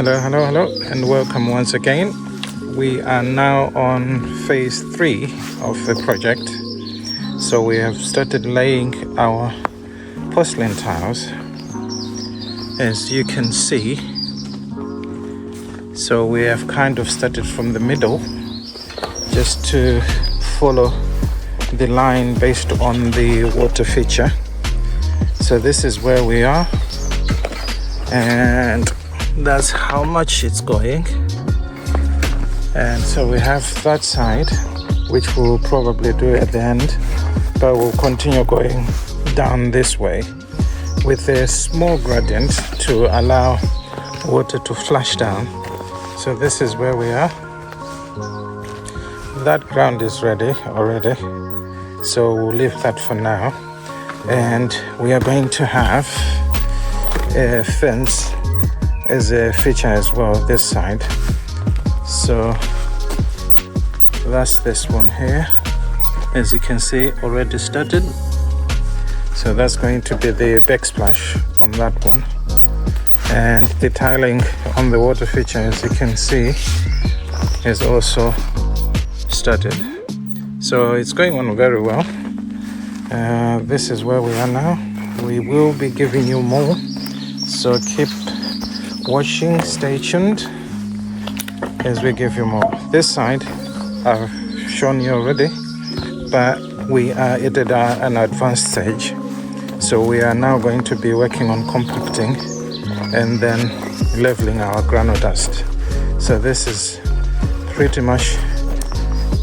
Hello, and welcome once again. We are now on phase 3 of the project. So we have started laying our porcelain tiles, as you can see. So we have kind of started from the middle just to follow the line based on the water feature. So this is where we are, and that's how much it's going. And so we have that side, which we'll probably do at the end, but we'll continue going down this way with a small gradient to allow water to flush down. So this is where we are. That ground is ready already, so we'll leave that for now. And we are going to have a fence as a feature as well this side. So that's this one here, as you can see, already started. So that's going to be the backsplash on that one, and the tiling on the water feature, as you can see, is also started. So it's going on very well. This is where we are now. We will be giving you more, so keep watching, stay tuned as we give you more. This side I've shown you already, but we are at an advanced stage. So we are now going to be working on compacting and then leveling our granite dust. So this is pretty much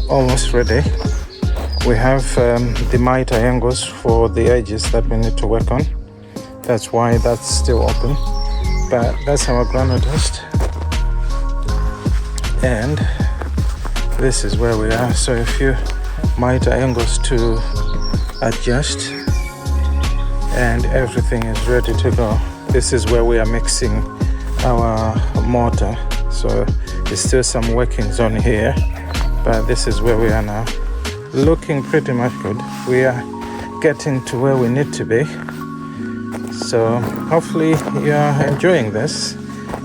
almost ready. We have the mitre angles for the edges that we need to work on. That's why that's still open. But that's our granite dust, and this is where we are. So a few mitre angles to adjust, and everything is ready to go. This is where we are mixing our mortar, so there's still some workings on here, but this is where we are now. Looking pretty much good. We are getting to where we need to be. So hopefully you are enjoying this.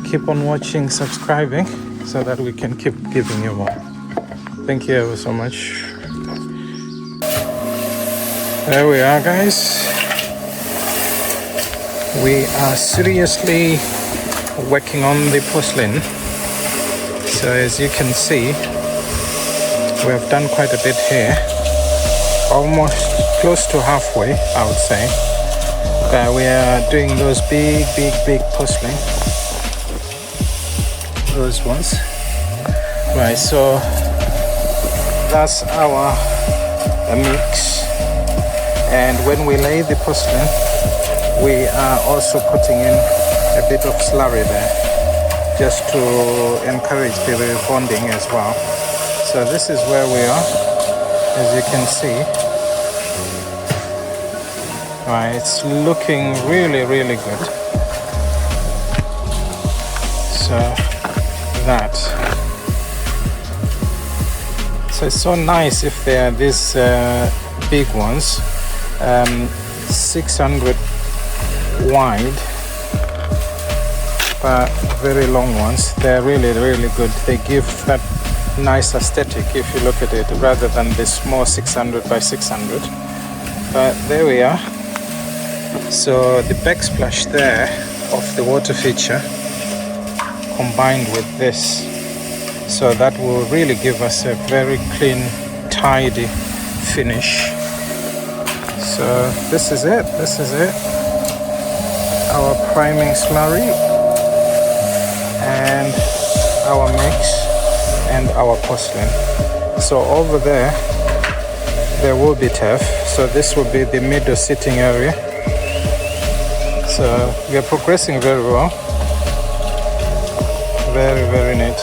Keep on watching, subscribing, so that we can keep giving you more. Thank you ever so much. There we are, guys. We are seriously working on the porcelain. So as you can see, we have done quite a bit here. Almost close to halfway, I would say. We are doing those big porcelain, those ones. Right, so that's our mix. And when we lay the porcelain, we are also putting in a bit of slurry there, just to encourage the rebonding as well. So this is where we are, as you can see. Right, it's looking really good. So that. So it's so nice if they are these big ones, 600 wide, but very long ones. They're really good. They give that nice aesthetic if you look at it, rather than the small 600 by 600. But there we are. So the backsplash there of the water feature combined with this, so that will really give us a very clean, tidy finish. So this is it. Our priming slurry and our mix and our porcelain. So over there will be turf. So this will be the middle sitting area. So we are progressing very well. Very neat.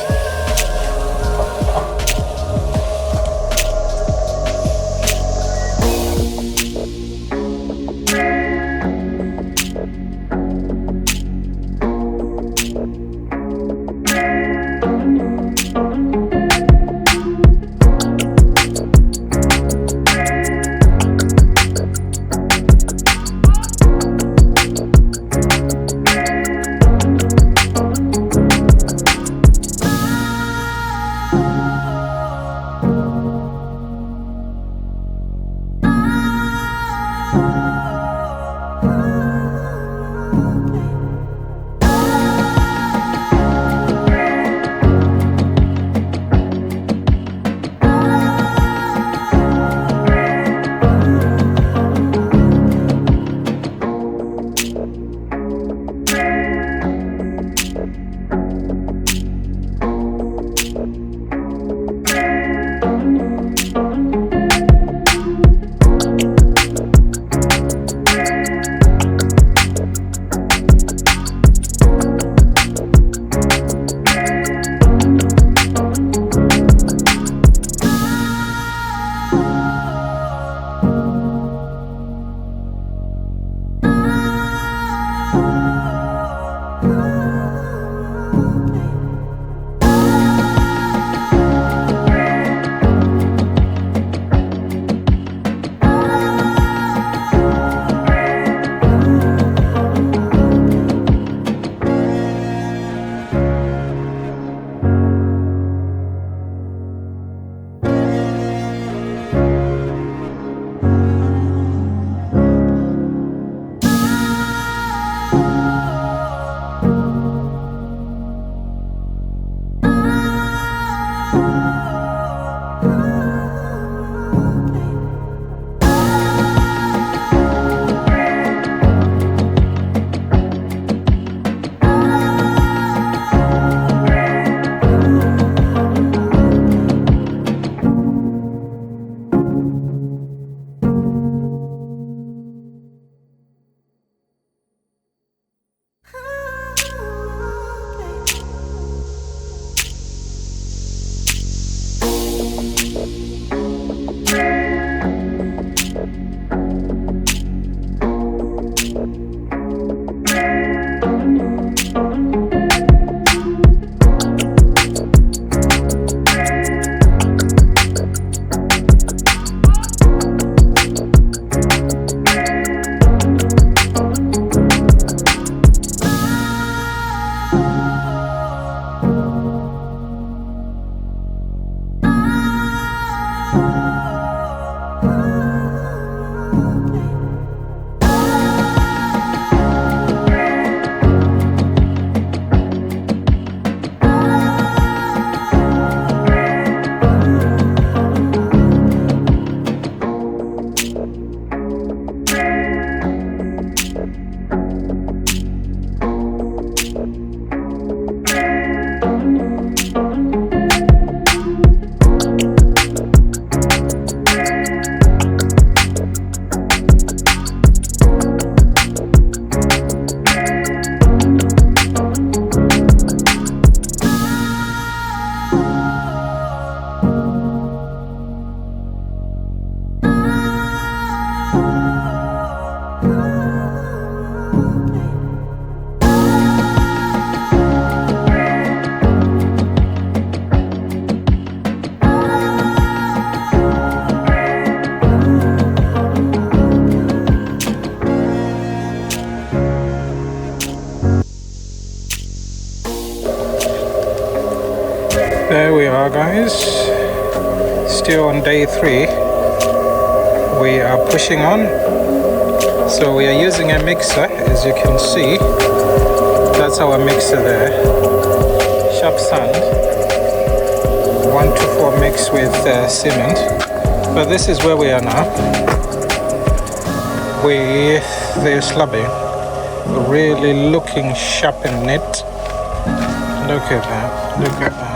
are, guys. Still on day 3. We are pushing on. So we are using a mixer, as you can see. That's our mixer there. Sharp sand. 1-4 mix with cement. But this is where we are now. With the slabbing. Really looking sharp and neat. Look at that. Look at that.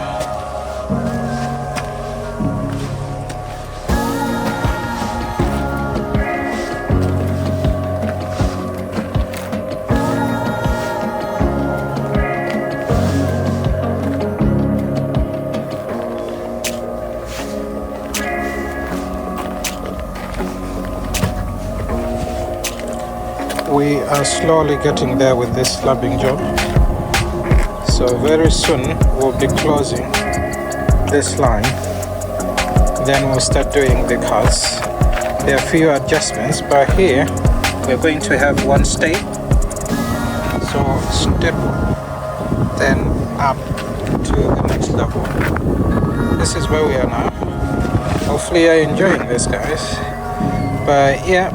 We are slowly getting there with this slabbing job. So very soon we'll be closing this line. Then we'll start doing the cuts. There are a few adjustments, but here we're going to have one step. So step, then up to the next level. This is where we are now. Hopefully you're enjoying this, guys. But yeah,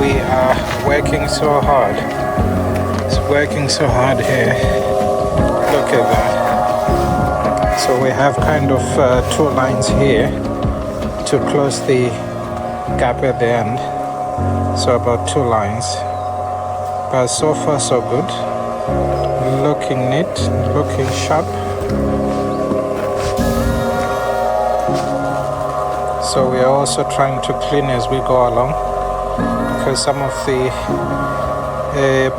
we are working so hard. It's working so hard here. Look at that. So we have kind of 2 lines here to close the gap at the end. So about 2 lines. But so far so good. Looking neat, looking sharp. So we are also trying to clean as we go along, because some of the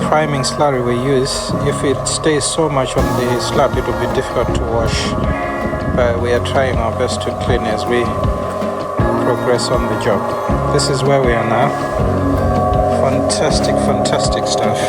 priming slurry we use, if it stays so much on the slab, it will be difficult to wash. But we are trying our best to clean as we progress on the job. This is where we are now. Fantastic, fantastic stuff.